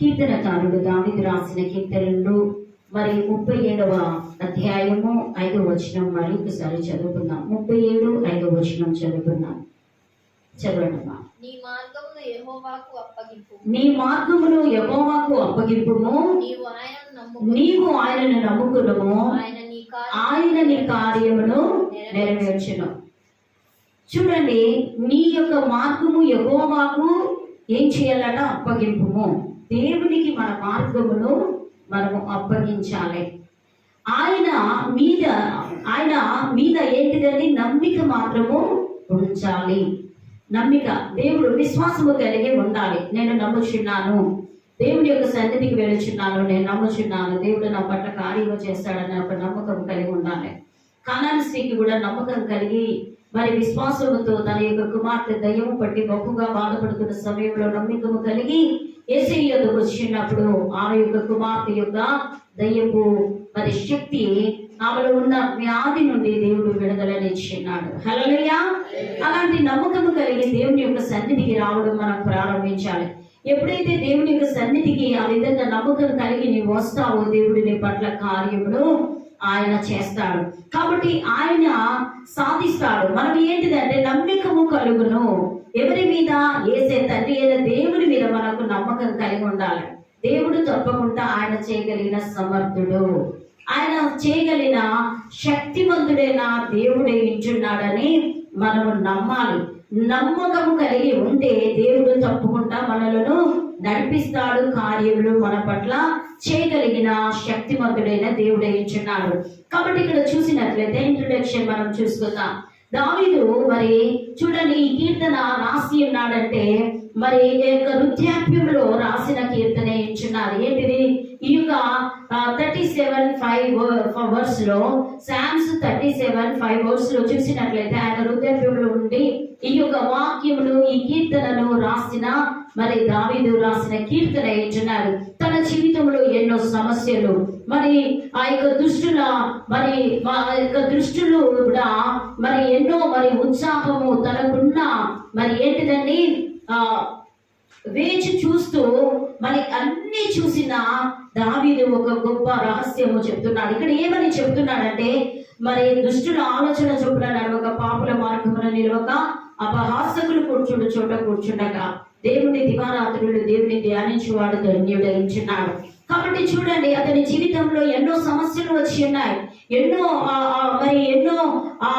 కీర్తనకారుడు దావీదు రాసిన కీర్తనలు మరి 37వ అధ్యాయము 5వ వచనం మరి ఒకసారి చదువుకుందాం. 37:5 చదువుకుందాం. చదవండమ్మా. నీ మార్గమును యెహోవాకు అప్పగింపుము, నీవు ఆయనను నమ్ముకునుము, ఆయన నీ కార్యమును నెరవేర్చును. చూడండి, నీ యొక్క మార్గము యెహోవాకు ఏం చేయాలట? అప్పగింపుము. దేవునికి మన మార్గమును మనము అప్పగించాలి. ఆయన మీద ఏంటిదని నమ్మిక మాత్రము ఉంచాలి. నమ్మిక, దేవుడు విశ్వాసము కలిగి ఉండాలి. నేను నమ్ముచున్నాను, దేవుడి యొక్క సన్నిధికి వెళుచున్నాను, నేను నమ్ముచున్నాను, దేవుడు నా పట్ల కార్యము చేస్తాడని ఒక నమ్మకం కలిగి ఉండాలి. కానాను స్త్రీకి కూడా నమ్మకం కలిగి మరి విశ్వాసముతో తన యొక్క కుమార్తె దయ్యము పట్టి బహుగా బాధపడుతున్న సమయంలో నమ్మకము కలిగి యేసయ్య యొద్దకు వచ్చినప్పుడు ఆమె యొక్క కుమార్తె యొక్క దయ్యపు మరి శక్తి, ఆమెలో ఉన్న వ్యాధి నుండి దేవుడు విడుదలనిచ్చిన్నాడు. హల్లెలూయా. అలాంటి నమ్మకము కలిగి దేవుని యొక్క సన్నిధికి రావడం మనం ప్రారంభించాలి. ఎప్పుడైతే దేవుని యొక్క సన్నిధికి ఆ విధంగా నమ్మకం కలిగి నీవు వస్తావో దేవుడి నీ పట్ల కార్యములు ఆయన చేస్తాడు. కాబట్టి ఆయన సాధిస్తాడు. మనం ఏంటిదంటే నమ్మకము కలుగును. ఎవరి మీద? యేసే తండ్రి అయిన దేవుని మీద మనకు నమ్మకం కలిగి ఉండాలి. దేవుడు తప్పకుండా ఆయన చేయగలిగిన సమర్థుడు, ఆయన చేయగలిగిన శక్తివంతుడైన దేవుడే ఇంచున్నాడని మనము నమ్మాలి. నమ్మకము కలిగి ఉంటే దేవుడు తప్పకుండా మనలను నడిపిస్తాడు. కార్యములు మన పట్ల చేయగలిగిన శక్తివంతుడైన దేవుడే ఇచ్చున్నాడు. కాబట్టి ఇక్కడ చూసినట్లయితే ఇంట్రొడక్షన్ మనం చూసుకుందాం. దావీదు మరి చూడండి, ఈ కీర్తన రాసి ఉన్నాడంటే మరి వృద్ధాప్యంలో రాసిన కీర్తన ఇచ్చున్నారు. ఏంటిది? ఈ యొక్క 37:5 లో సామ్స్ 37:5 లో చూసినట్లయితే ఆయన వృద్ధాప్యంలో ఉండి ఈ యొక్క వాక్యములు, ఈ కీర్తనను రాసిన మరి దావీదు రాసిన కీర్తన ఇచ్చున్నారు. తన జీవితంలో ఎన్నో సమస్యలు, మరి ఆ యొక్క దృష్టులు కూడా మరి ఎన్నో మరి ఉత్సాహము తనకున్న మరి ఏంటిదండి వేచి చూస్తూ మరి అన్ని చూసిన దావీదు ఒక గొప్ప రహస్యము చెప్తున్నాడు. ఇక్కడ ఏమని చెప్తున్నాడంటే, మరి దుష్టుల ఆలోచన చొప్పున నడవక, పాపుల మార్గమున నిలవక, అపహాసకులు కూర్చుండు చోట కూర్చుండగా, దేవుని దివారాత్రులు దేవుని ధ్యానించువాడు ధన్యుడయించున్నాడు. కాబట్టి చూడండి, అతని జీవితంలో ఎన్నో సమస్యలు వచ్చి ఉన్నాయి, ఎన్నో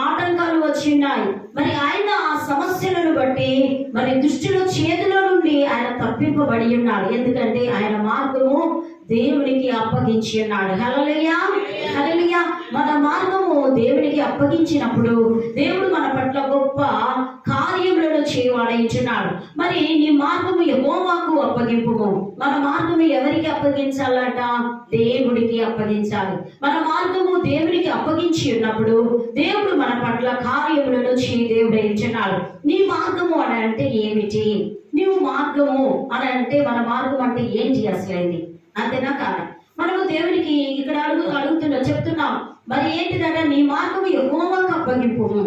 ఆటంకాలు వచ్చి ఉన్నాయి. మరి ఆయన ఆ సమస్యలను బట్టి మరి దుష్టుల చేతిలో నుండి ఆయన తప్పింపబడి ఉన్నాడు. ఎందుకంటే ఆయన మార్గము దేవునికి అప్పగించి ఉన్నాడు. హల్లెలూయా, హల్లెలూయా. మన మార్గము దేవునికి అప్పగించినప్పుడు దేవుడు మన పట్ల గొప్ప కార్యములను చేయవాడించున్నాడు. మరి నీ మార్గము యెహోవాకు అప్పగింపుము. మన మార్గము ఎవరికి అప్పగించాలట? దేవుడికి అప్పగించాలి. మన మార్గము దేవునికి అప్పగించి ఉన్నప్పుడు దేవుడు మన పట్ల కార్యములను దేవుడు ఇచ్చున్నాడు. నీ మార్గము అని అంటే ఏమిటి? నీవు మార్గము అని అంటే మన మార్గం అంటే ఏంటి అసలైంది? అంతేనా కాదా? మనము దేవునికి ఇక్కడ చెప్తున్నాం. మరి ఏంటిదంటే నీ మార్గము యెహోవాకు అప్పగింపుము.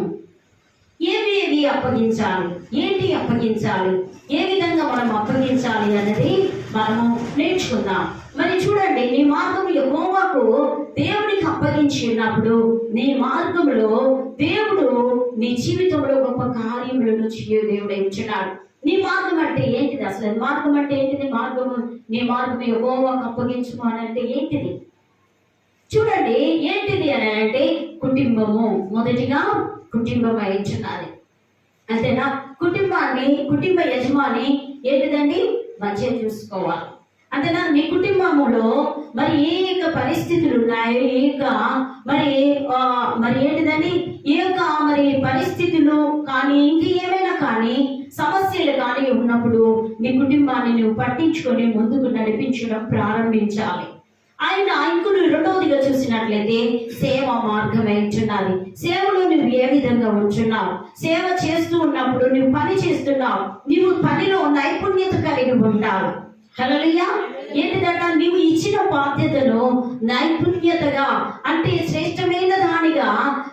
ఏవి అప్పగించాలి, ఏంటి అప్పగించాలి, ఏ విధంగా మనం అప్పగించాలి అనేది మనము నేర్చుకుందాం. మరి చూడండి, నీ మార్గము యెహోవాకు దేవునికి అప్పగించి ఉన్నప్పుడు నీ మార్గంలో దేవుడు నీ జీవితంలో గొప్ప కార్యములను దేవుడు ఇచ్చున్నాడు. నీ మార్గం అంటే ఏంటిది? అసలు మార్గం అంటే ఏంటిది? నీ మార్గం యెహోవాకు అప్పగించుము అని అంటే ఏంటిది? చూడండి, ఏంటిది అని అంటే కుటుంబము. మొదటిగా కుటుంబం ఇచ్చున్నది. అంతేనా? కుటుంబ యజమాని ఏంటిదండి? మంచిగా చూసుకోవాలి. అంతేనా? నీ కుటుంబములో మరి ఏ యొక్క పరిస్థితులు ఉన్నాయో, మరి ఏంటిదని మరి పరిస్థితులు కానీ ఇంకేమైనా కానీ సమస్యలు కానీ ఉన్నప్పుడు నీ కుటుంబాన్ని నువ్వు పట్టించుకొని ముందుకు నడిపించడం ప్రారంభించాలి. ఆయన ఇంకొక రెండవదిగా చూసినట్లయితే సేవ మార్గం ఇచ్చున్నది. సేవలో నువ్వు ఏ విధంగా ఉంచున్నావు? సేవ చేస్తూ ఉన్నప్పుడు నువ్వు పని చేస్తున్నావు, నువ్వు పనిలో నైపుణ్యత కలిగి ఉండాలి. హల్లెలూయా. ఏంటిదట? నీవు ఇచ్చిన బాధ్యతను నైపుణ్యతగా, అంటే శ్రేష్టమైన దానిగా,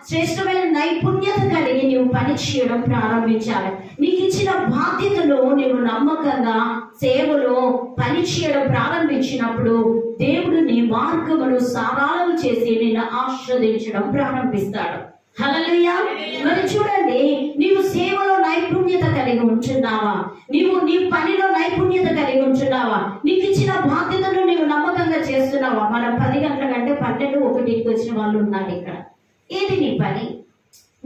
శ్రేష్టమైన నైపుణ్యత కలిగి నీవు పని చేయడం ప్రారంభించాలి. నీకు ఇచ్చిన బాధ్యతను నీవు నమ్మకంగా సేవలో పని చేయడం ప్రారంభించినప్పుడు దేవుడు నీ మార్గమును సరళం చేసి నిన్ను ఆశీర్వదించడం ప్రారంభిస్తాడు. హల్లెలూయా. మరి చూడండి, నీవు సేవలో నైపుణ్యత కలిగి ఉంటున్నావా? నీవు నీ పనిలో నైపుణ్యత కలిగి ఉంటున్నావా? నీకు ఇచ్చిన బాధ్యతను నీవు నమ్మకంగా చేస్తున్నావా? మనం 10 గంటల కంటే 12, 1కి వచ్చిన వాళ్ళు ఉన్నారు ఇక్కడ. ఏది నీ పని?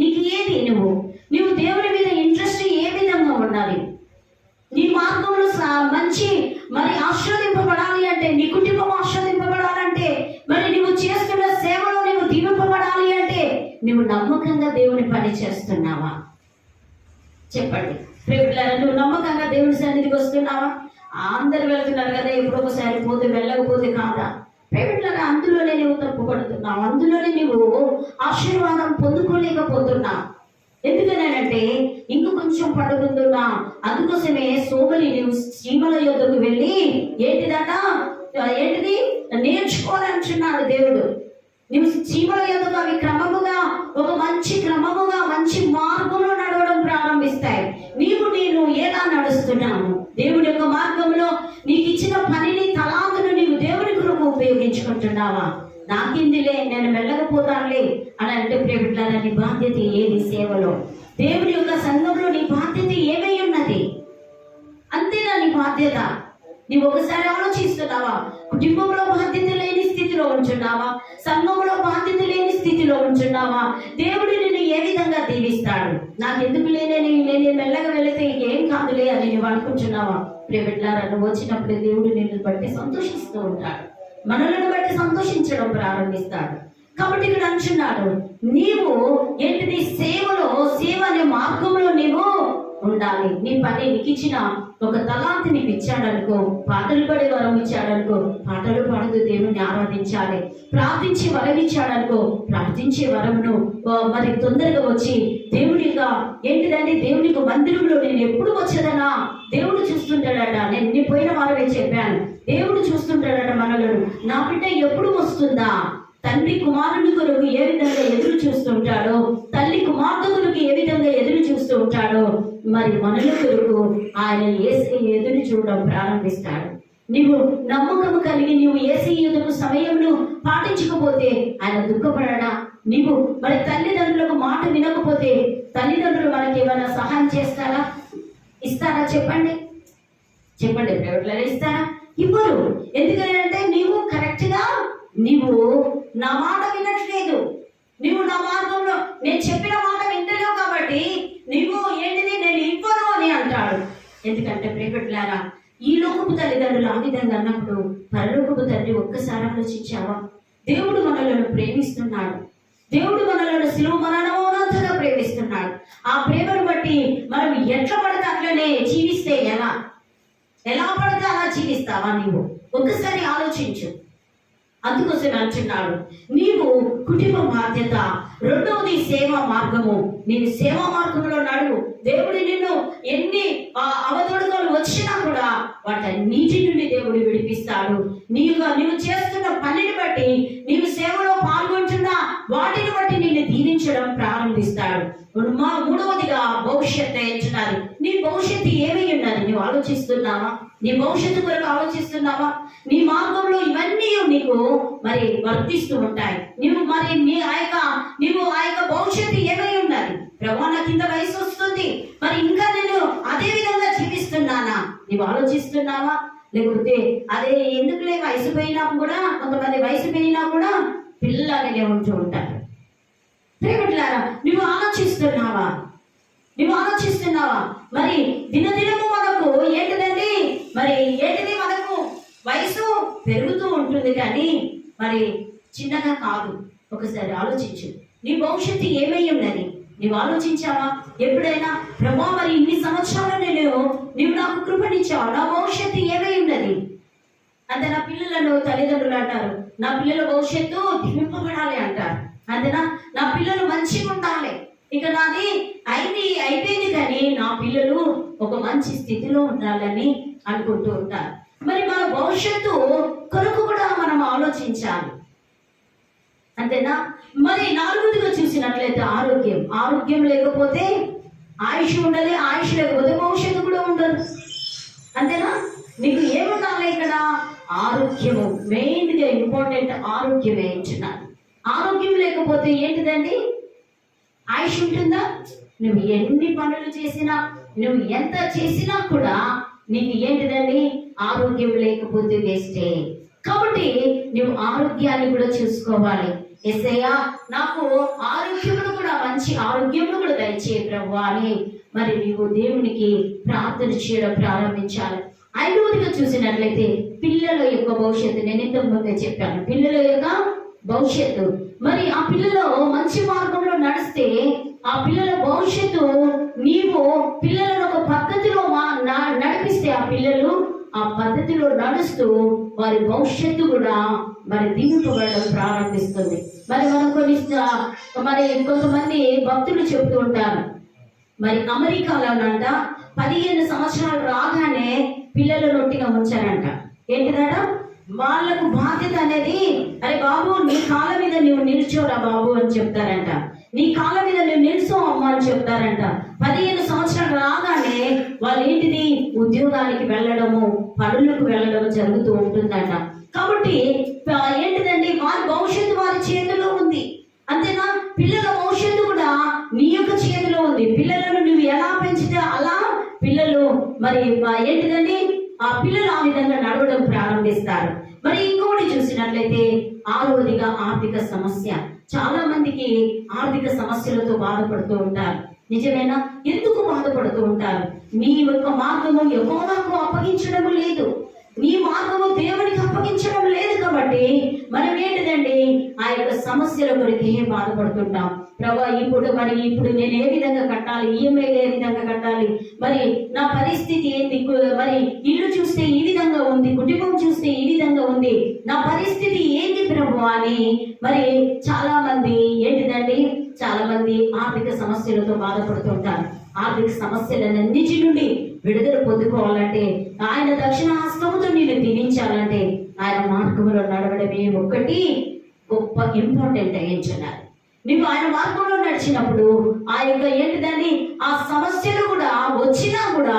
నీకు ఏది? నువ్వు దేవుని మీద ఇంట్రెస్ట్ ఏ విధంగా ఉండాలి? నీ మార్గంలో మంచి మరి ఆశీర్వదింపబడాలి అంటే, నీ కుటుంబం ఆశీర్వదింపబడాలంటే, మరి నువ్వు చేస్తున్న సేవలో నువ్వు దీవింపబడాలి అంటే నువ్వు నమ్మకంగా దేవుని పని చేస్తున్నావా? చెప్పండి ప్రియులారా, నువ్వు నమ్మకంగా దేవుని సన్నిధికి వస్తున్నావా? అందరు వెళ్తున్నారు కదా, ఎప్పుడో ఒకసారి పోతే వెళ్ళకపోతే కాదా? ప్రియులారా, అందులోనే నువ్వు తప్పుపడుతున్నావు, అందులోనే నువ్వు ఆశీర్వాదం పొందుకోలేకపోతున్నావు. ఎందుకనంటే ఇంక కొంచెం పడుకుంటున్నా. అందుకోసమే సోమరి నువ్వు చీమల యొద్దకు వెళ్ళి ఏంటిది నేర్చుకోవాలంటున్నాడు దేవుడు. నువ్వు చీమల యొద్దకు అవి క్రమముగా ఒక మంచి మార్గంలో నడవడం ప్రారంభిస్తాయి. నేను ఎలా నడుస్తున్నాను? దేవుడి యొక్క మార్గంలో నీకు ఇచ్చిన పనిని, తలాంతును నీవు దేవుడి కొరకు ఉపయోగించుకుంటున్నావా? నాకిందిలే, నేను వెళ్ళకపోతానులే అని అంటే ప్రియబిడ్డలారా, నీ బాధ్యత ఏది? సేవలో దేవుడి యొక్క సంఘంలో నీ బాధ్యత ఏమై ఉన్నది? అంతేనా నీ బాధ్యత? నీవు ఒకసారి ఆలోచిస్తున్నావా? కుటుంబంలో బాధ్యత లేని స్థితిలో ఉంటున్నావా? సంఘంలో బాధ్యత లేని స్థితిలో ఉంటున్నావా? దేవుడు నిన్ను ఏ విధంగా దీవిస్తాడు? నాకెందుకు నేను మెల్లగా వెళితే ఏం కాదులే అని నువ్వు అనుకుంటున్నావా? ప్రియబిడ్డలారా, నువ్వు వచ్చినప్పుడు దేవుడు నిన్ను బట్టి సంతోషిస్తూ ఉంటాడు, మనలను బట్టి సంతోషించడం ప్రారంభిస్తాడు. కాబట్టి ఇక్కడ అంటున్నాడు, నీవు సేవ అనే మార్గంలో నీవు ఉండాలి. నీ పని, నీకు ఇచ్చిన ఒక తలాంతి నీకు ఇచ్చాడనుకో, పాటలు పాడే వరం ఇచ్చాడనుకో, పాటలు పాడుతూ దేవుణ్ణి ఆరాధించాలి. ప్రార్థించే వరం ఇచ్చాడనుకో, ప్రార్థించే వరమును మరి తొందరగా వచ్చి దేవుడిగా దేవునికి మందిరంలో నేను ఎప్పుడు వచ్చేదనా దేవుడు చూస్తుంటాడట. నేను పోయిన వారమే చెప్పాను, దేవుడు చూస్తుంటాడట మనలను. నా బిడ్డ ఎప్పుడు వస్తుందా? తండ్రి కుమారుని కొరకు ఏ విధంగా ఎదురు చూస్తుంటాడో, తల్లి కుమార్తె కొరకు ఏ విధంగా ఎదురు చూస్తూ ఉంటాడో, మరి మనల కొరకు ఆయన యేసయ్య ఎదురు చూడడం ప్రారంభిస్తాడు. నీవు నమ్మకము కలిగి నీవు యేసయ్య ఎదురు సమయంలో పాటించకపోతే ఆయన దుఃఖపడడా? నీవు మరి తల్లిదండ్రులకు మాట వినకపోతే తల్లిదండ్రులు మనకి ఏమైనా సహాయం చేస్తారా? ఇస్తారా? చెప్పండి ప్రైవేట్లో ఇస్తారా? ఇవ్వరు. ఎందుకంటే నీవు కరెక్ట్గా నా మాట వినట్లేదు, నువ్వు నా మార్గంలో నేను చెప్పిన మాట వింటలేవు కాబట్టి నేను ఇవ్వను అని అంటాడు. ఎందుకంటే ప్రియబిడ్డలారా, ఈ లోకపు తల్లిదండ్రులు ఆ విధంగా అన్నప్పుడు పరలోకపు తండ్రి ఒక్కసారి ఆలోచించావా? దేవుడు మనలను ప్రేమిస్తున్నాడు, దేవుడు మనలను శిలువ మరణంగా ప్రేమిస్తున్నాడు. ఆ ప్రేమను బట్టి మనం ఎట్లా పడితే అట్లనే జీవిస్తే ఎలా పడితే అలా జీవిస్తావా? నీవు ఒక్కసారి ఆలోచించు. అందుకోసం అంటున్నాడు, నీవు కుటుంబ బాధ్యత, రెండవది సేవా మార్గము. నీవు సేవా మార్గంలో నడువు. దేవుడు నిన్ను ఎన్ని అవతడుకలు వచ్చినా కూడా వాటన్నిటి నుండి దేవుడు విడిపిస్తాడు. నీవు చేస్తున్న పనిని బట్టి, నీవు సేవలో పాల్గొంటున్న వాటిని బట్టి నిన్ను దీవించడం ప్రారంభిస్తాడు. మూడవదిగా భవిష్యత్తు ఎంచున్నారు. నీ భవిష్యత్తు ఏమై ఉన్నది? నీవు ఆలోచిస్తున్నావా? నీ భవిష్యత్తు కొరకు ఆలోచిస్తున్నావా? నీ మార్గంలో ఇవన్నీ నీకు మరి వర్తిస్తూ ఉంటాయి. నీవు ఆ యొక్క భవిష్యత్తు ఏమై ఉన్నది? ప్రభా, నాకు ఇంత వయసు వస్తుంది, మరి ఇంకా నేను అదే విధంగా జీవిస్తున్నానా? నీవు ఆలోచిస్తున్నావా? లేకపోతే అదే ఎందుకులే, వయసు పోయినా కూడా, కొంతమంది వయసు పోయినా కూడా పిల్లలాగానే ఉంటూ ఉంటారు. ప్రియబిడ్డలారా, నువ్వు ఆలోచిస్తున్నావా? మరి దినదినము మనకు మనకు వయసు పెరుగుతూ ఉంటుంది, కానీ మరి చిన్నగా కాదు. ఒకసారి ఆలోచించు, నీ భవిష్యత్తు ఏమై ఉన్నది? నీవు ఆలోచించావా ఎప్పుడైనా? ప్రభా, మరి ఇన్ని సంవత్సరాలు నీవు నాకు కృపనిచ్చావా, నా భవిష్యత్తు ఏమై ఉన్నది? అంటే నా పిల్లలను తల్లిదండ్రులు అంటారు, నా పిల్లల భవిష్యత్తు దీవింపబడాలి అంటారు. అంతేనా? నా పిల్లలు మంచిగా ఉండాలి, ఇక నాది అయిపోయింది, కానీ నా పిల్లలు ఒక మంచి స్థితిలో ఉండాలని అనుకుంటూ ఉంటారు. మరి మన భవిష్యత్తు కొరకు కూడా మనం ఆలోచించాలి, అంతేనా? మరి నాలుగోదిగా చూసినట్లయితే ఆరోగ్యం. ఆరోగ్యం లేకపోతే ఆయుష్ ఉండాలి, ఆయుష్ లేకపోతే భవిష్యత్తు కూడా ఉండదు, అంతేనా? నీకు ఏముండాలి ఇక్కడ? ఆరోగ్యము మెయిన్ గా ఇంపార్టెంట్. ఆరోగ్యమే ఇచ్చినారు. ఆరోగ్యం లేకపోతే ఏంటిదండి? ఆయుష్ ఉంటుందా? నువ్వు ఎన్ని పనులు చేసినా, నువ్వు ఎంత చేసినా కూడా నీకు ఏంటిదండి? ఆరోగ్యం లేకపోతే వేస్టే. కాబట్టి నువ్వు ఆరోగ్యాన్ని కూడా చూసుకోవాలి. యేసయ్యా నాకు ఆరోగ్యమును కూడా, మంచి ఆరోగ్యమును కూడా దయచేయి ప్రభువా అని మరి నీవు దేవునికి ప్రార్థన చేయడం ప్రారంభించాలి. ఐదవదిగా చూసినట్లయితే పిల్లల యొక్క భవిష్యత్తు. నేను ఇంతకు ముందే చెప్పాను, పిల్లల యొక్క భవిష్యత్తు. మరి ఆ పిల్లలు మంచి మార్గంలో నడిస్తే ఆ పిల్లల భవిష్యత్తు, నీవు పిల్లలను ఒక పద్ధతిలో నడిపిస్తే ఆ పిల్లలు ఆ పద్ధతిలో నడుస్తూ వారి భవిష్యత్తు కూడా మరి దీవింపబడడం ప్రారంభిస్తుంది. మరి మనం మరి కొంతమంది భక్తులు చెబుతూ ఉంటారు, మరి అమెరికాలోనంట 15 సంవత్సరాలు రాగానే పిల్లలు నొట్టిగా ఉంచారంట. ఏంటిదట? వాళ్ళకు బాధ్యత అనేది, అరే బాబు నీ కాళ్ళ మీద నువ్వు నిల్చోరా బాబు అని చెప్తారంట. నీ కాళ్ళ మీద నువ్వు నిల్చో అమ్మ అని చెప్తారంట. 15 సంవత్సరాలు రాగానే వాళ్ళు ఏంటిది? ఉద్యోగానికి వెళ్ళడము, పనులకు వెళ్ళడము జరుగుతూ ఉంటుందంట. కాబట్టి ఏంటిదండి? వారి భవిష్యత్తు వారి చేతిలో ఉంది, అంతేనా? పిల్లల భవిష్యత్తు కూడా నీ యొక్క చేతిలో ఉంది. పిల్లలను నువ్వు ఎలా పెంచితే అలా పిల్లలు మరి ఏంటిదండి? ఆ పిల్లలు ఆ విధంగా నడవడం ప్రారంభిస్తారు. మరి ఇంకొకటి చూసినట్లయితే ఆరోదిగా ఆర్థిక సమస్య. చాలా మందికి ఆర్థిక సమస్యలతో బాధపడుతూ ఉంటారు. నిజమేనా? ఎందుకు బాధపడుతూ ఉంటారు? నీ యొక్క మార్గము యెహోవాకు అప్పగించడం లేదు, నీ మార్గము దేవునికి అప్పగించడం లేదు. కాబట్టి మనం ఏంటిదండి? ఆ యొక్క సమస్యల గురించి బాధపడుతుంటాం. ప్రభా ఇప్పుడు నేను ఏ విధంగా కట్టాలి? ఈఎంఐలు ఏ విధంగా కట్టాలి? మరి నా పరిస్థితి ఏంటి? మరి ఇల్లు చూస్తే ఈ విధంగా ఉంది, కుటుంబం చూస్తే ఈ విధంగా ఉంది, నా పరిస్థితి ఏంటి ప్రభు అని మరి చాలా మంది ఏంటిదండి? చాలా మంది ఆర్థిక సమస్యలతో బాధపడుతుంటారు. ఆర్థిక సమస్యలన్నిటి నుండి విడుదల పొందుకోవాలంటే, ఆయన దక్షిణ హస్తముతో నేను దీవించాలంటే ఆయన మార్గంలో నడవడమే ఒక్కటి గొప్ప ఇంపార్టెంట్ అయ్యించున్నారు. నువ్వు ఆయన మార్గంలో నడిచినప్పుడు ఆ యొక్క ఏంటిదని ఆ సమస్యలు కూడా వచ్చినా కూడా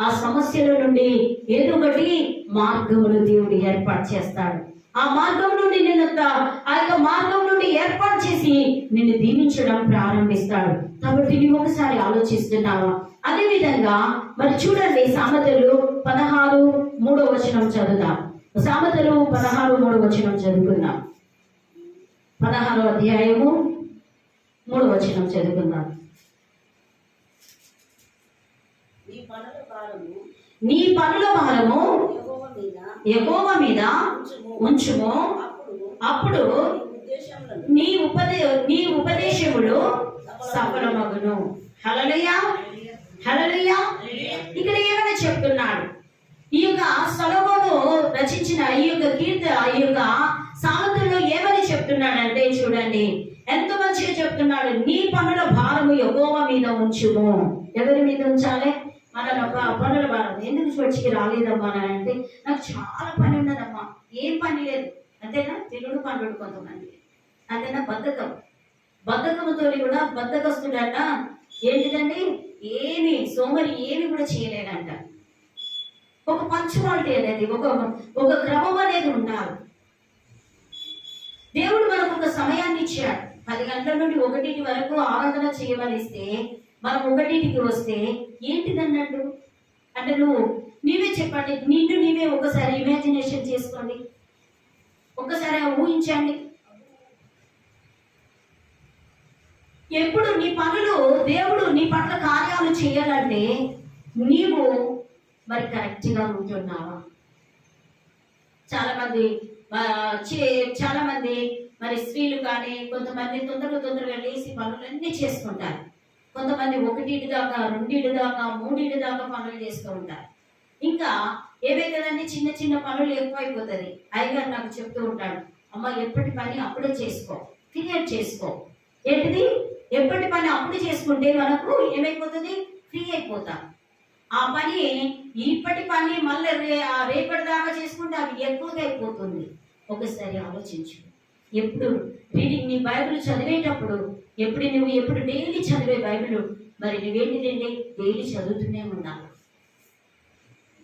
ఆ సమస్యల నుండి ఏదో ఒకటి మార్గములు దేవుడు ఏర్పాటు చేస్తాడు. ఆ మార్గం నుండి ఆ యొక్క మార్గం నుండి ఏర్పాటు చేసి నిన్ను దీవించడం ప్రారంభిస్తాడు. కాబట్టి నువ్వు ఒకసారి ఆలోచిస్తున్నావా? అదే విధంగా మరి చూడండి, సామెతలు 16:3 చదువుదాం. సామెతలు 16:3 చదువుకుందాం. 16వ అధ్యాయము 3 చదువుకుందాం. నీ పనుల భారము యెహోవా మీద ఉంచుము, అప్పుడు నీ ఉపదేశములు సఫలమగును. హల్లెలూయా, హల్లెలూయా. ఇక్కడ ఏమైనా చెప్తున్నాడు? ఈ యొక్క సొలొమోను రచించిన ఈ యొక్క సామెతల్లో ఏమని చెప్తున్నాడంటే చూడండి, ఎంత మంచిగా చెప్తున్నాడు. నీ పనుల భారము యెహోవా మీద ఉంచుము. ఎవరి మీద ఉంచాలి? మన పనుల భారం. ఎందుకు చర్చికి రాలేదమ్మా అంటే, నాకు చాలా పని ఉన్నదమ్మా. ఏం పని లేదు, అంతేనా? తిరుగుడు పనులు కొంతమంది, అంతేనా? బద్ధకముతో కూడా బద్ధకస్తుడట ఏంటిదండి? ఏమి సోమరి ఏమి కూడా చేయలేడంట. ఒక పంచువాలిటీ అనేది, ఒక క్రమం అనేది ఉండాలి. దేవుడు మనకు ఒక సమయాన్ని ఇచ్చాడు. 10 గంటల నుండి 1 వరకు ఆరాధన చేయమనిస్తే మనం 1కి వస్తే ఏంటిదన్నట్టు? అంటే నీవే చెప్పండి, నీవే ఒకసారి ఇమాజినేషన్ చేసుకోండి, ఒక్కసారి ఊహించండి. ఎప్పుడు నీ పనులు దేవుడు నీ పట్ల కార్యాలు చేయాలంటే నీవు మరి కరెక్ట్గా ఉంటున్నావా? చాలా మంది మరి స్త్రీలు కానీ కొంతమంది తొందరగా లేచి పనులన్నీ చేసుకుంటారు. కొంతమంది 1 దాకా 2 దాకా 3 దాకా పనులు చేస్తూ ఉంటారు. ఇంకా ఏవైతుందండి, చిన్న చిన్న పనులు ఎక్కువైపోతుంది. అయ్యగారు నాకు చెప్తూ ఉంటాడు, అమ్మ ఎప్పటి పని అప్పుడే చేసుకో, క్రియేట్ చేసుకో. ఏంటిది? ఎప్పటి పని అప్పుడు చేసుకుంటే మనకు ఏమైపోతుంది? ఫ్రీ అయిపోతాం. ఆ పని ఇప్పటి పని మళ్ళీ రేపటి దాకా చేసుకుంటే అవి ఎక్కువగా అయిపోతుంది. ఒకసారి ఆలోచించు. ఎప్పుడు రీడింగ్ నీ బైబిల్ చదివేటప్పుడు ఎప్పుడు డైలీ చదివే బైబిల్ మరి నువ్వేంటిదండి డైలీ చదువుతూనే ఉండాలి.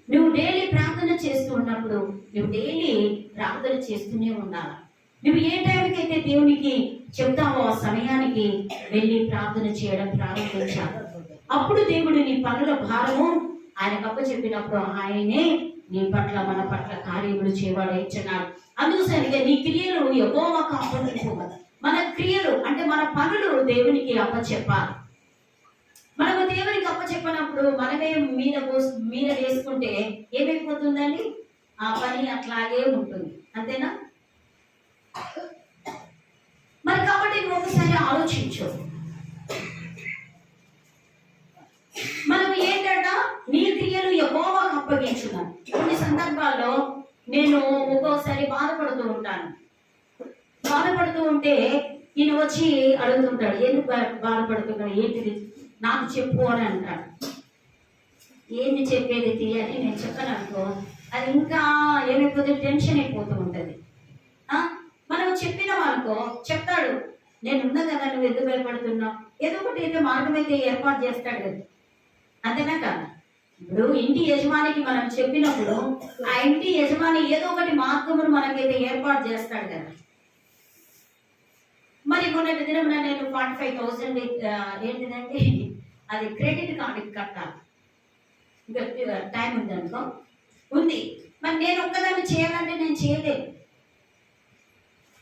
నువ్వు డైలీ ప్రార్థన చేస్తూ ఉన్నప్పుడు నువ్వు డైలీ ప్రార్థన చేస్తూనే ఉండాలి. నువ్వు ఏ టైంకి అయితే దేవునికి చెప్తావో ఆ సమయానికి వెళ్ళి ప్రార్థన చేయడం ప్రారంభించాలి. అప్పుడు దేవుడు నీ పనుల భారము ఆయనకు అప్పచెప్పినప్పుడు ఆయనే నీ పట్ల మన పట్ల కార్యములు చేయవాడు ఇచ్చున్నాడు. అందుకనిగా నీ క్రియలు యెహోవాకు అప్పగించుకోవాలి. మన క్రియలు అంటే మన పనులు దేవునికి అప్పచెప్పాలి. మనము దేవునికి అప్పచెప్పినప్పుడు మనమే మీద వేసుకుంటే ఏమైపోతుందండి? ఆ పని అట్లాగే ఉంటుంది. అంతేనా? మరి కాబట్టి నువ్వు ఒకసారి ఆలోచించు. మనం ఏంటంట నీ క్రియలు యెహోవాకు అప్పగించున్నాను. కొన్ని సందర్భాల్లో నేను ఒక్కోసారి బాధపడుతూ ఉంటే ఈయన వచ్చి అడుగుతుంటాడు, ఎందుకు బాధపడుతున్నాడు, ఏంటిది నాకు చెప్పు అని అంటాడు. ఏంది చెప్పేది తీయని నేను చెప్పననుకో అది ఇంకా ఏమైపోతుంది, టెన్షన్ అయిపోతూ ఉంటుంది. మనం చెప్పినామనుకో చెప్తాడు, నేనున్నా కదా, నువ్వు ఎందుకు భయపడుతున్నావు, ఏదో ఒకటి అయితే మార్గం అయితే ఏర్పాటు చేస్తాడు కదా. అంతేనా కాదు? ఇప్పుడు ఇంటి యజమానికి మనం చెప్పినప్పుడు ఆ ఇంటి యజమాని ఏదో ఒకటి మార్గమును మనకైతే ఏర్పాటు చేస్తాడు కదా. మరి మొన్నటి దినం నేను 45,000 ఏంటిదంటే అది క్రెడిట్ కార్డుకి కట్టాలి. ఇంకా టైం ఉంది అనుకో, ఉంది. మరి నేను ఒక్కదాన్ని చేయాలంటే నేను చేయలేను.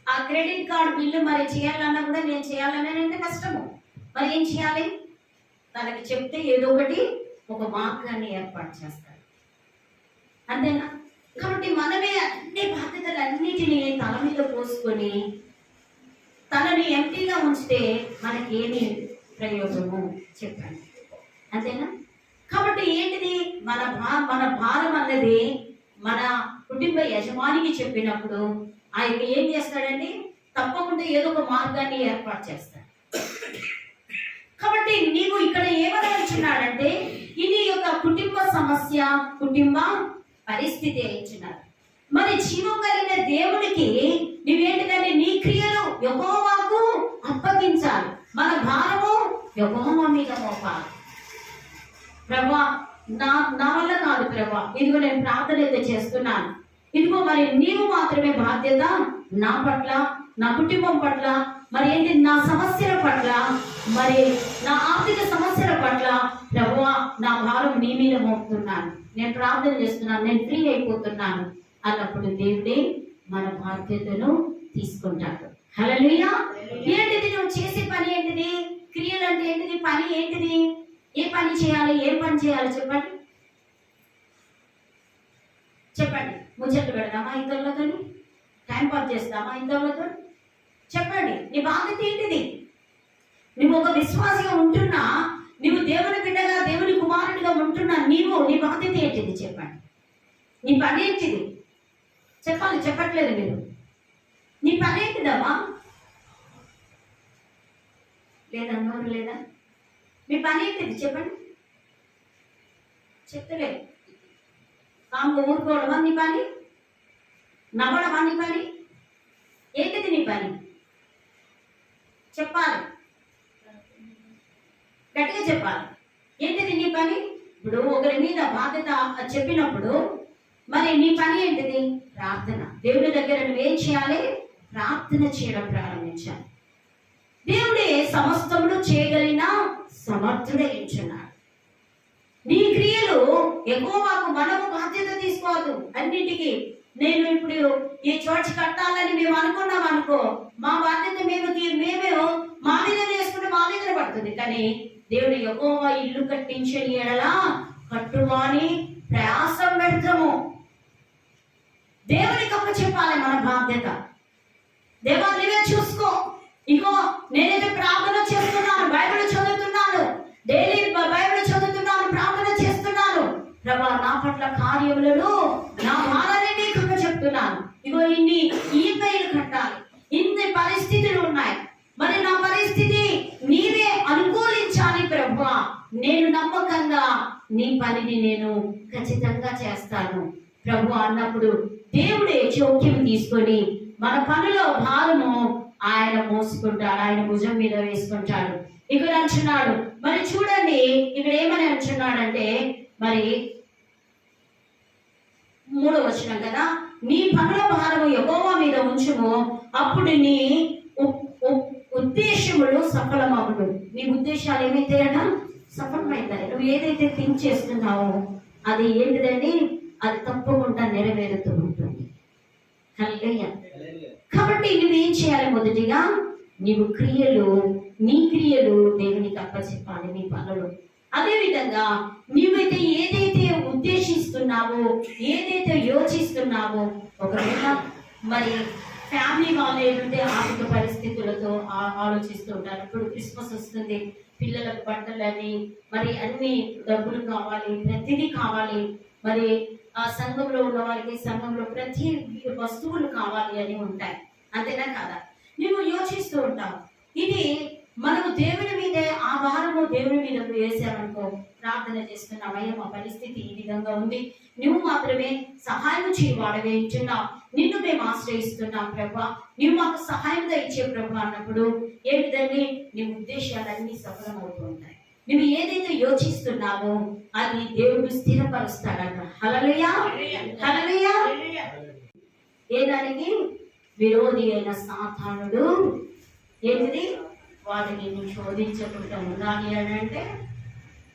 ఆ క్రెడిట్ కార్డు బిల్లు మరి చేయాలన్నా కూడా నేను చేయాలనే అంటే కష్టము. మరి ఏం చేయాలి? తనకి చెప్తే ఏదో ఒకటి ఒక మార్గాన్ని ఏర్పాటు చేస్తాడు. అంతేనా? కాబట్టి మనమే అన్ని బాధ్యతలన్నిటినీ తల మీద పోసుకొని తనని ఎంటీగా ఉంచితే మనకి ఏమి ప్రయోజనము చెప్పండి. అంతేనా? కాబట్టి ఏంటిది మన భారం అన్నది మన కుటుంబ యజమానికి చెప్పినప్పుడు ఆయన ఏం చేస్తాడండి? తప్పకుండా ఏదో ఒక మార్గాన్ని ఏర్పాటు చేస్తాడు. కాబట్టి నీవు ఇక్కడ ఏమనుకున్నాడంటే ఇది యొక్క కుటుంబ సమస్య, కుటుంబ పరిస్థితి ఇచ్చినాడు. మరి జీవం కలిగిన దేవునికి నువ్వేంటిదంటే నీ క్రియలు యెహోవాకు అప్పగించాలి. మన భారము యెహోవా మీద మోపాలి. ప్రభువా నా వల్ల కాదు ప్రభువా, ఇదిగో నేను ప్రార్థన చేస్తున్నాను, ఇదిగో మరి నీవు మాత్రమే బాధ్యత నా పట్ల, నా కుటుంబం పట్ల, మరి ఏంటి నా సమస్యల పట్ల, మరి నా ఆర్థిక సమస్యల పట్ల ప్రభువా నా భారం నీ మీద మోపుతున్నాను, నేను ప్రార్థన చేస్తున్నాను, నేను ఫ్రీ అయిపోతున్నాను అన్నప్పుడు దేవుడే మన బాధ్యతను తీసుకుంటాడు. హల్లెలూయా. ఏంటిది నువ్వు చేసే పని? ఏంటిది క్రియలు అంటే? ఏంటిది పని? ఏంటిది? ఏ పని చేయాలి, ఏ పని చేయాలి చెప్పండి. ముచ్చట్లు పెడదామా ఇతరులతో? టైం పాస్ చేస్తామా ఇతరులతో? చెప్పండి. నీ బాధ్యత ఏంటిది? నువ్వు ఒక విశ్వాసిగా ఉంటున్నా, నువ్వు దేవుని బిడ్డగా దేవుని కుమారుడిగా ఉంటున్నా, నీ బాధ్యత ఏంటిది చెప్పండి. నీ పని ఏంటిది చెప్పాలి. చెప్పట్లేదు మీరు. నీ పని ఏంటిదమ్మా? లేదా నోరు లేదా? మీ పని ఏంటిది చెప్పండి. చెప్తలేదు. కాము ఊరుకోవడమా నీ పని? నవ్వడమా నీ పని? ఏంటిది నీ పని? చెప్పాలి, గట్టిగా చెప్పాలి. ఏంటిది నీ పని? ఇప్పుడు ఒకరి మీద బాధ్యత చెప్పినప్పుడు మరి నీ పని ఏంటిది? ప్రార్థన. దేవుడి దగ్గర నువ్వేం చేయాలి? ప్రార్థన చేయడం ప్రారంభించాలి. దేవుడే సమస్తమును చేయగలిగిన సమర్థుడే ఇచ్చున్నాడు. నీ క్రియలు యెహోవాకు మనము బాధ్యత తీసుకోవద్దు. అన్నిటికీ నేను ఇప్పుడు ఈ చర్చ్ కట్టాలని మేము అనుకున్నాం అనుకో, మా బాధ్యత మేమే మా మీద వేసుకుంటే మా దగ్గర పడుతుంది. కానీ దేవుడు యెహోవా ఇల్లు కట్టించని ఎడలా కట్టువాని ప్రయాసం వ్యర్థము. దేవునికి అప్ప చెప్పాలి మన బాధ్యత. దేవా నువ్వే చూసుకో, ఇగో నేనైతే ప్రార్థన చేస్తున్నాను, బైబిల్ చదువుతున్నాను, డైలీ బైబిల్ చదువుతున్నాను, ప్రార్థన చేస్తున్నాను, ప్రభా నా పట్ల కార్యములను నా భారాన్ని నీకు చెప్తున్నాను, ఇగో ఇన్ని ఈమెయిల్ కట్టాలి, ఇన్ని పరిస్థితులు ఉన్నాయి, మరి నా పరిస్థితి నీవే అనుకూలించాలి ప్రభువా, నేను నమ్మకంగా నీ పనిని నేను ఖచ్చితంగా చేస్తాను ప్రభు అన్నప్పుడు దేవుడే జోక్యం తీసుకొని మన పనిలో భారము ఆయన మోసుకుంటాడు, ఆయన భుజం మీద వేసుకుంటాడు. ఇక్కడ అంటున్నాడు, మరి చూడండి ఇక్కడ ఏమని అంటున్నాడంటే, మరి 3వ వచనం కదా, నీ పనుల భారము యెహోవా మీద ఉంచుము, అప్పుడు నీ ఉద్దేశములు సఫలమగును. నీ ఉద్దేశాలు ఏమైతే అన్నా సఫలమవుతాయి. నువ్వు ఏదైతే థింక్ చేస్తున్నావో అది ఏంటిదండి, అది తప్పకుండా నెరవేరుతూ ఉంటుంది. హల్లెలూయా. కాబట్టి నువ్వేం చేయాలి, మొదటిగా నీవు నీ క్రియలు దేవునికి అప్పచెప్పాలి, నీ పనులు. అదే విధంగా నీవైతే ఏదైతే ఉద్దేశిస్తున్నావో, ఏదైతే యోచిస్తున్నావో, ఒకవేళ మరి ఫ్యామిలీ వాళ్ళు ఏంటంటే ఆర్థిక పరిస్థితులతో ఆలోచిస్తూ ఉంటారు. ఇప్పుడు క్రిస్మస్ వస్తుంది, పిల్లలకు బట్టలని, మరి అన్ని డబ్బులు కావాలి, ప్రతిదీ కావాలి, మరి ఆ సంఘంలో ఉన్న వారికి సంఘంలో ప్రతి వస్తువులు కావాలి అని ఉంటాయి. అంతేనా కాదా? నువ్వు యోచిస్తూ ఉంటావు. ఇది మనము దేవుని మీదే ఆ భారము దేవుని మీద వేసామనుకో, ప్రార్థన చేస్తున్నామయ్యా మా పరిస్థితి ఈ విధంగా ఉంది, నువ్వు మాత్రమే సహాయం చేయవాడవే ఇచ్చున్నావు, నిన్ను మేము ఆశ్రయిస్తున్నాం ప్రభా, నువ్వు మాకు సహాయంగా ఇచ్చే ప్రభా అన్నప్పుడు ఏంటిదండి, నీ ఉద్దేశాలన్నీ సఫలమవుతూ ఉంటాయి. నువ్వు ఏదైతే యోచిస్తున్నావో అది దేవుడు స్థిరపరుస్తాడట. హల్లెలూయా, హల్లెలూయా. ఏదానికి విరోధి అయిన సాతానుడు ఏంటిది, వాటిని నువ్వు శోధించకుండా ఉండాలి అని అంటే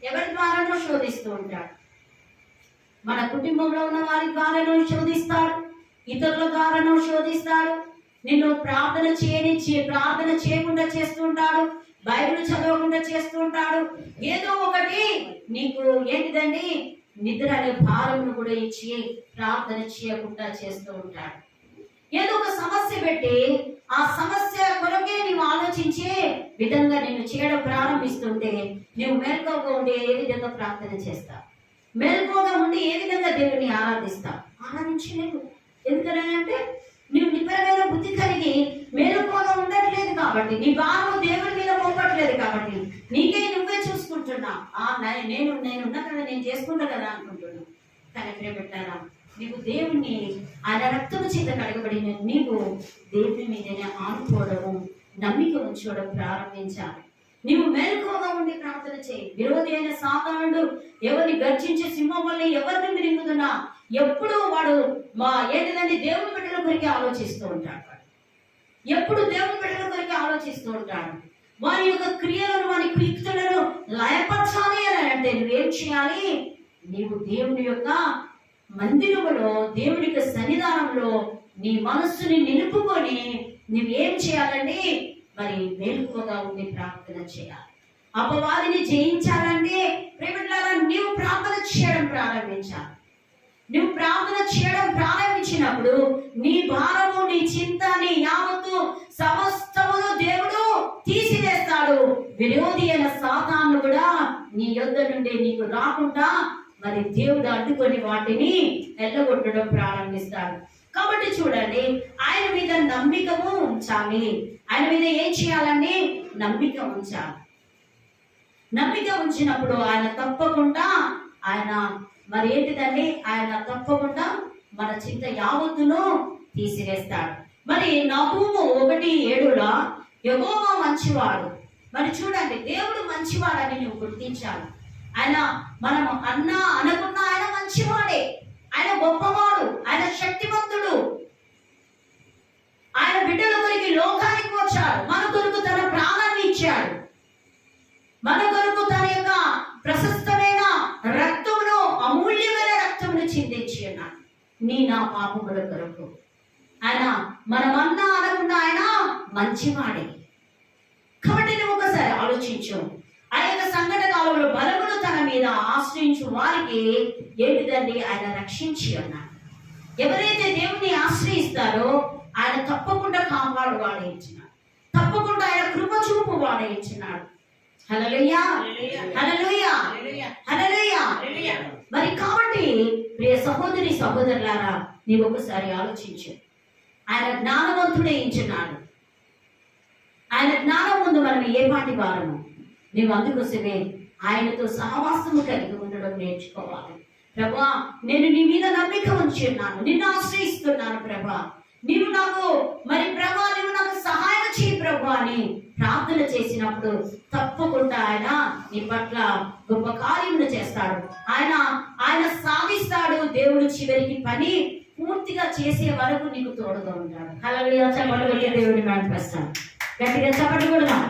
ఎవరి ద్వారానో శోధిస్తూ ఉంటాడు. మన కుటుంబంలో ఉన్న వారి ద్వారానో శోధిస్తాడు, ఇతరుల ద్వారానో శోధిస్తాడు, నిన్ను ప్రార్థన చేయకుండా చేస్తూ ఉంటాడు, బైబిల్ చదవకుండా చేస్తూ ఉంటాడు, ఏదో ఒకటి నీకు ఏంటిదండి నిద్ర అనే భారమును కూడా ఇచ్చి ప్రార్థన చేయకుండా చేస్తూ ఉంటాడు. ఏదో ఒక సమస్య పెట్టి ఆ సమస్య కొరకే నీవు ఆలోచించే విధంగా నిన్ను చేయడం ప్రారంభిస్తుంటే నువ్వు మెలకువగా ఉండి ఏ విధంగా ప్రార్థన చేస్తావు, మెలకువగా ఉండి ఏ విధంగా దేవుని ఆరాధిస్తావు? ఆరాధించలేవు. ఎందుకంటే నువ్వు నిపరమైన బుద్ధి కలిగి మెలకువగా ఉండట్లేదు కాబట్టి, నీ భారం దేవుని మీద మోపట్లేదు కాబట్టి నీకే నువ్వే చూసుకుంటున్నావు. నేనున్నా కదా, నేను చేసుకుంటా కదా అనుకుంటున్నావు. కానీ ప్రియపెట్టారా, నీవు దేవుణ్ణి ఆయన రక్తము చేత కడగబడిన నీవు దేవుని మీదనే ఆనుకోవడము, నమ్మిక ఉంచడం ప్రారంభించాలి. నీవు మెలకువగా ఉండి ప్రార్థన చేయి. విరోధి అయిన సాతానుడు ఎవరిని గర్జించే సింహం వల్ల ఎవరిని మిరింగుతున్నా ఎప్పుడు వాడు ఏంటిదండి దేవుని బిడ్డల కొరికి ఆలోచిస్తూ ఉంటాడు. ఎప్పుడు దేవుని బిడ్డల కొరికి ఆలోచిస్తూ ఉంటాడు. వారి యొక్క క్రియలను, వారి క్రియలను లయపరచాలి అని అంటే నువ్వేం చేయాలి, నీవు దేవుని యొక్క మందిరములో, దేవుని యొక్క సన్నిధానంలో నీ మనస్సుని నిలుపుకొని నువ్వేం చేయాలండి, మరి మెలకువగా ఉండి ప్రార్థన చేయాలి. అపవాదిని జయించాలంటే ప్రేమిట్లారా నీవు ప్రార్థన చేయడం ప్రారంభించాలి. నువ్వు ప్రార్థన చేయడం ప్రారంభించినప్పుడు నీ భారము, నీ చింత, నీ యావత్తు సమస్తమును దేవుడు తీసివేస్తాడు. విరోధి అయిన సాతాను కూడా నీ యొద్ద నుండి నీకు రాకుండా మరి దేవుడు అడ్డుకొని వాటిని ఎల్లగొట్టడం ప్రారంభిస్తాడు. కాబట్టి చూడండి, ఆయన మీద నమ్మికము ఉంచాలి. ఆయన మీద ఏం చేయాలండి, నమ్మిక ఉంచాలి. నమ్మిక ఉంచినప్పుడు ఆయన తప్పకుండా మరి ఏంటిదండి, ఆయన తప్పకుండా మన చింత యావత్తును తీసివేస్తాడు. మరి నహూము 1:7 యెహోవా మంచివాడు. మరి చూడండి, దేవుడు మంచివాడని నువ్వు గుర్తించాలి. ఆయన మనము అనుకున్న ఆయన మంచివాడే, ఆయన గొప్పవాడు, ఆయన శక్తివంతుడు. ఆయన బిడ్డల కొరికి లోకానికి వచ్చాడు, మన కొరకు తన ప్రాణాన్ని ఇచ్చాడు, మన కొరకు తన యొక్క ప్రశస్తమైన రక్తమును, అమూల్యమైన రక్తమును చిందించి ఉన్నాడు నా పాపముల కొరకు. ఆయన మనమన్నా అనుకున్న ఆయన మంచివాడే. కాబట్టి నువ్వు ఒకసారి ఆలోచించు, ఆ యొక్క సంఘటన కాలంలో బలమును తన మీద ఆశ్రయించు వారికి ఏంటిదండి, ఆయన రక్షించి ఉన్నాడు. ఎవరైతే దేవుని ఆశ్రయిస్తారో ఆయన తప్పకుండా కాపాడు వాడే ఇచ్చినాడు, తప్పకుండా ఆయన కృప చూపు వాడే ఇచ్చినాడు. హల్లెలూయా, హల్లెలూయా, హల్లెలూయా. మరి కాబట్టి ప్రియ సహోదరి సహోదరులారా, నీవు ఒకసారి ఆలోచించు. ఆయన జ్ఞానవంతుడే ఇచ్చినాడు. ఆయన జ్ఞానం ముందు మనం ఏ పాటి వారము? నీవు అందుకోసమే ఆయనతో సహవాసము కలిగి ఉండడం నేర్చుకోవాలి. ప్రభా, నేను నీ మీద నమ్మిక ఉంచి ఉన్నాను, నిన్ను ఆశ్రయిస్తున్నాను ప్రభా, నీవు నాకు నీవు నాకు సహాయం చేయి ప్రభు అని ప్రార్థన చేసినప్పుడు తప్పకుండా ఆయన నీ పట్ల గొప్ప కార్యములు చేస్తాడు. ఆయన సాధిస్తాడు. దేవుడు చివరికి పని పూర్తిగా చేసే వరకు నీకు తోడుగా ఉంటాడు. హల్లెలూయా. చప్పట్లు కొట్టి దేవుడిని మాట్లాడతాను. గట్టిగా చప్పట్లు కొడదాం.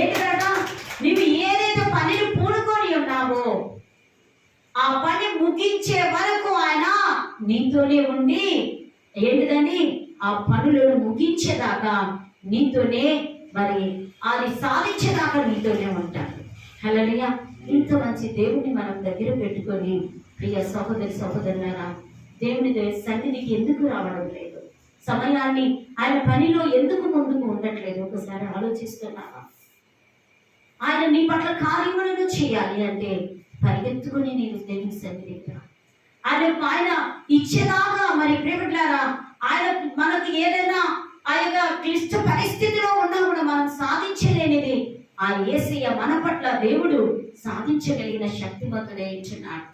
ఏంటి కదా, నీవు ఏదైతే పనిని పూనుకొని ఉన్నావో ఆ పని ముగించే వరకు ఆయన నీతోనే ఉండి ఏంటిదండి ఆ పనులను ముగించేదాకా నీతోనే, అది సాధించేదాకా నీతోనే ఉంటాడు. హల్లెలూయా. ఇంత మంచి దేవుని మనం దగ్గర పెట్టుకొని ప్రియ సహోదరులారా, దేవుని సన్నిధికి ఎందుకు రావడం లేదు? సమయాన్ని ఆయన పనిలో ఎందుకు ముందుకు ఉండట్లేదు? ఒకసారి ఆలోచిస్తున్నావా? ఆయన నీ పట్ల కార్యములను చేయాలి అంటే పరిగెత్తుకుని నేను దేవుని సన్నిధికి రా. ఆయన ఇచ్చేదాకా ప్రేమట్లారా, ఆయన మనకు ఏదైనా ఆ యొక్క క్లిష్ట పరిస్థితిలో ఉన్నా కూడా మనం సాధించలేనిది ఆ యేసయ్య మన పట్ల దేవుడు సాధించగలిగిన శక్తిమంతుడే ఇచ్చున్నాడు.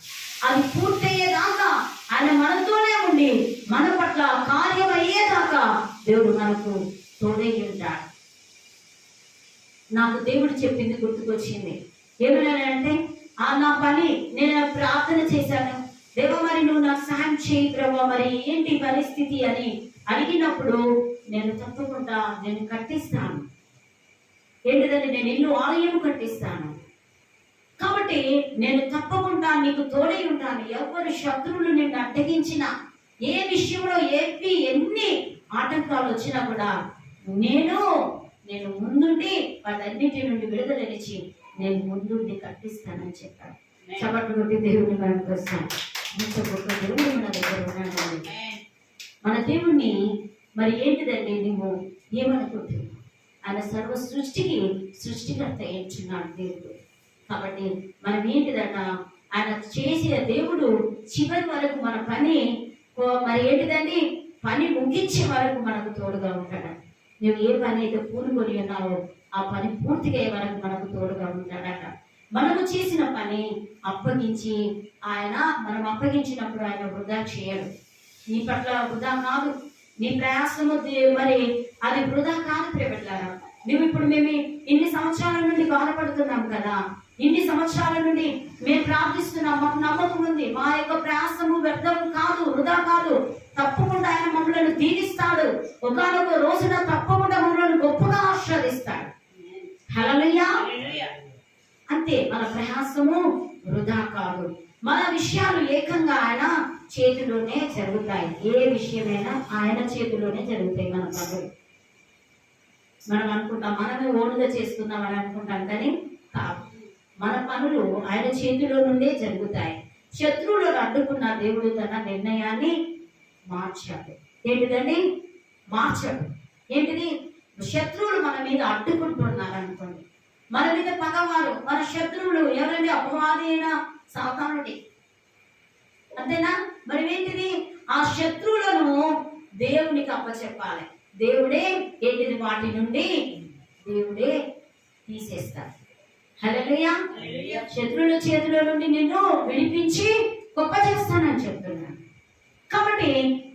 అది పూర్తయ్యేదాకా ఆయన మనతోనే ఉండి మన పట్ల కార్యం అయ్యేదాకా దేవుడు మనకు తోడై ఉంటాడు. నాకు దేవుడు చెప్పింది గుర్తుకొచ్చింది. ఏమన్నానంటే, నా పని నేను ప్రార్థన చేశాను, దేవా నువ్వు నాకు సహాయం చేయి ప్రభా, ఏంటి పరిస్థితి అని అడిగినప్పుడు నేను తప్పకుండా నేను కట్టిస్తాను. ఏంటిదని నేను ఇల్లు ఆలయం కట్టిస్తాను కాబట్టి నేను తప్పకుండా నీకు తోడై ఉంటాను. ఎవరు శత్రువులు నిన్ను అడ్డగించినా, ఏ విషయంలో ఎన్ని ఆటంకాలు వచ్చినా కూడా నేను ముందుండి వాటన్నిటి నుండి విడుదలనిచ్చి నేను ముందుండి కట్టిస్తానని చెప్పాడు. చప్పట్లు కొట్టి దేవుడిని మనకు వస్తాను. దేవుడు మన దగ్గర ఉన్నాడు. మన దేవుణ్ణి ఏంటిదండి నువ్వు ఏమనుకుంటున్నావు? ఆయన సర్వ సృష్టికర్త ఎంచున్నాడు దేవుడు. కాబట్టి మనం ఏంటిదట, ఆయన చేసిన దేవుడు చివరి వరకు మన పని ఏంటిదండి పని ముగించే వరకు మనకు తోడుగా ఉంటాడు. నువ్వు ఏ పని అయితే పూనుకొని ఉన్నావో ఆ పని పూర్తిగా వరకు మనకు తోడుగా ఉంటాడట. మనము చేసిన పని అప్పగించి మనం అప్పగించినప్పుడు ఆయన వృధా చేయడు. నీ పట్ల వృధా కాదు, నీ ప్రయాసము అది వృధా కాదు ప్రియబిడ్డలారా. మేము ఇన్ని సంవత్సరాల నుండి బాధపడుతున్నాం కదా, ఇన్ని సంవత్సరాల నుండి మేము ప్రార్థిస్తున్నాం, మాకు నమ్మకం ఉంది, మా యొక్క ప్రయాసము వ్యర్థం కాదు, వృధా కాదు. తప్పకుండా ఆయన మమ్మల్ని దీవిస్తాడు. ఒకనొక రోజున తప్పకుండా మమ్మల్ని గొప్పగా ఆశీర్వదిస్తాడు. హల్లెలూయా. అంతే, మన ప్రయాసము వృధా కాదు. మన విషయాలు ఏకంగా ఆయన చేతిలోనే జరుగుతాయి. ఏ విషయమైనా ఆయన చేతిలోనే జరుగుతాయి. మన పనులు మనం అనుకుంటాం మనమే ఓనుగా చేస్తున్నాం అని అనుకుంటాం, కానీ కాదు. మన పనులు ఆయన చేతిలో నుండే జరుగుతాయి. శత్రువులను అడ్డుకున్న దేవుడు తన నిర్ణయాన్ని మార్చాడు. ఏంటిదండి? మార్చాడు. ఏంటిది? శత్రువులు మన మీద అడ్డుకుంటున్నారు అనుకోండి, మన మీద పగవారు, మన శత్రువులు ఎవరండి? అపవాది అయినా సాతానుడి, అంతేనా? ఏంటిది? ఆ శత్రువులను దేవునికి అప్పచెప్పాలి. దేవుడే ఏంటిది వాటి నుండి దేవుడే తీసేస్తాడు. హల్లెలూయా. శత్రువుల చేతిలో నుండి నిన్ను విడిపించి గొప్ప చేస్తానని చెప్తున్నాను. కాబట్టి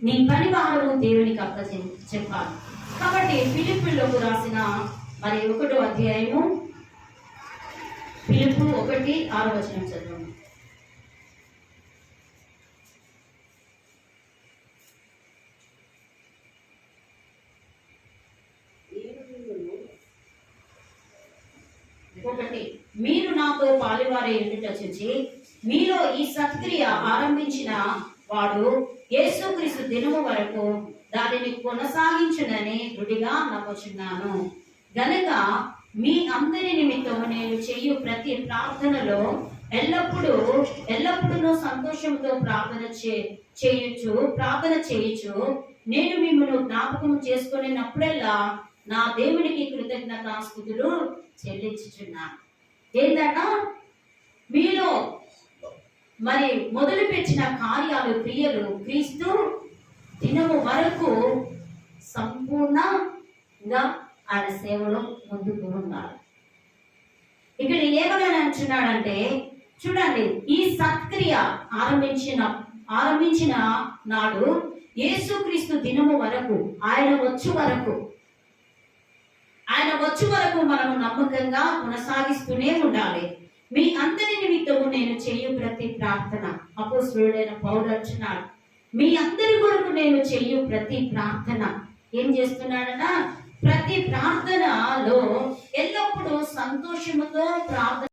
నీ పని భారము దేవునికి అప్పచెప్పాలి. కాబట్టి ఫిలిప్పీయులకు రాసిన 1వ అధ్యాయము, ఫిలిప్పు 1:6 చదవండి. మీరు నాతో పాలువారే ఎదుట చూచి మీలో ఈ సత్క్రియ ఆరంభించిన వాడు యేసుక్రీస్తు దినము వరకు దానిని కొనసాగించునని దృఢిగా నమ్ముచున్నాను. గనుక మీ అందరి నిమిత్తం నేను చేయు ప్రతి ప్రార్థనలో ఎల్లప్పుడూ సంతోషంతో ప్రార్థన చేయుచు నేను మిమ్మల్ని జ్ఞాపకం చేసుకునేటప్పుడల్లా నా దేవునికి కృతజ్ఞతాస్తుతులు చెల్లించుచున్నాను. ఏంటట? మీలో మొదలు పెట్టిన కార్యాలు క్రియలు క్రీస్తు దినము వరకు సంపూర్ణంగా ఆయన సేవలో ముందుకు ఉండాలి. ఇక్కడ ఏమని అంటున్నాడంటే, చూడండి, ఈ సత్క్రియ ఆరంభించిన నాడు యేసుక్రీస్తు దినము వరకు, ఆయన వచ్చు వరకు మనము నమ్మకంగా కొనసాగిస్తూనే ఉండాలి. మీ అందరి నిమిత్తము నేను చేయు ప్రతి ప్రార్థన, అపోస్తలుడైన పౌలు అంటున్నాడు, మీ అందరి కొరకు నేను చేయు ప్రతి ప్రార్థన. ఏం చేస్తున్నాడట? ప్రతి ప్రార్థనలో ఎల్లప్పుడూ సంతోషముతో ప్రార్థన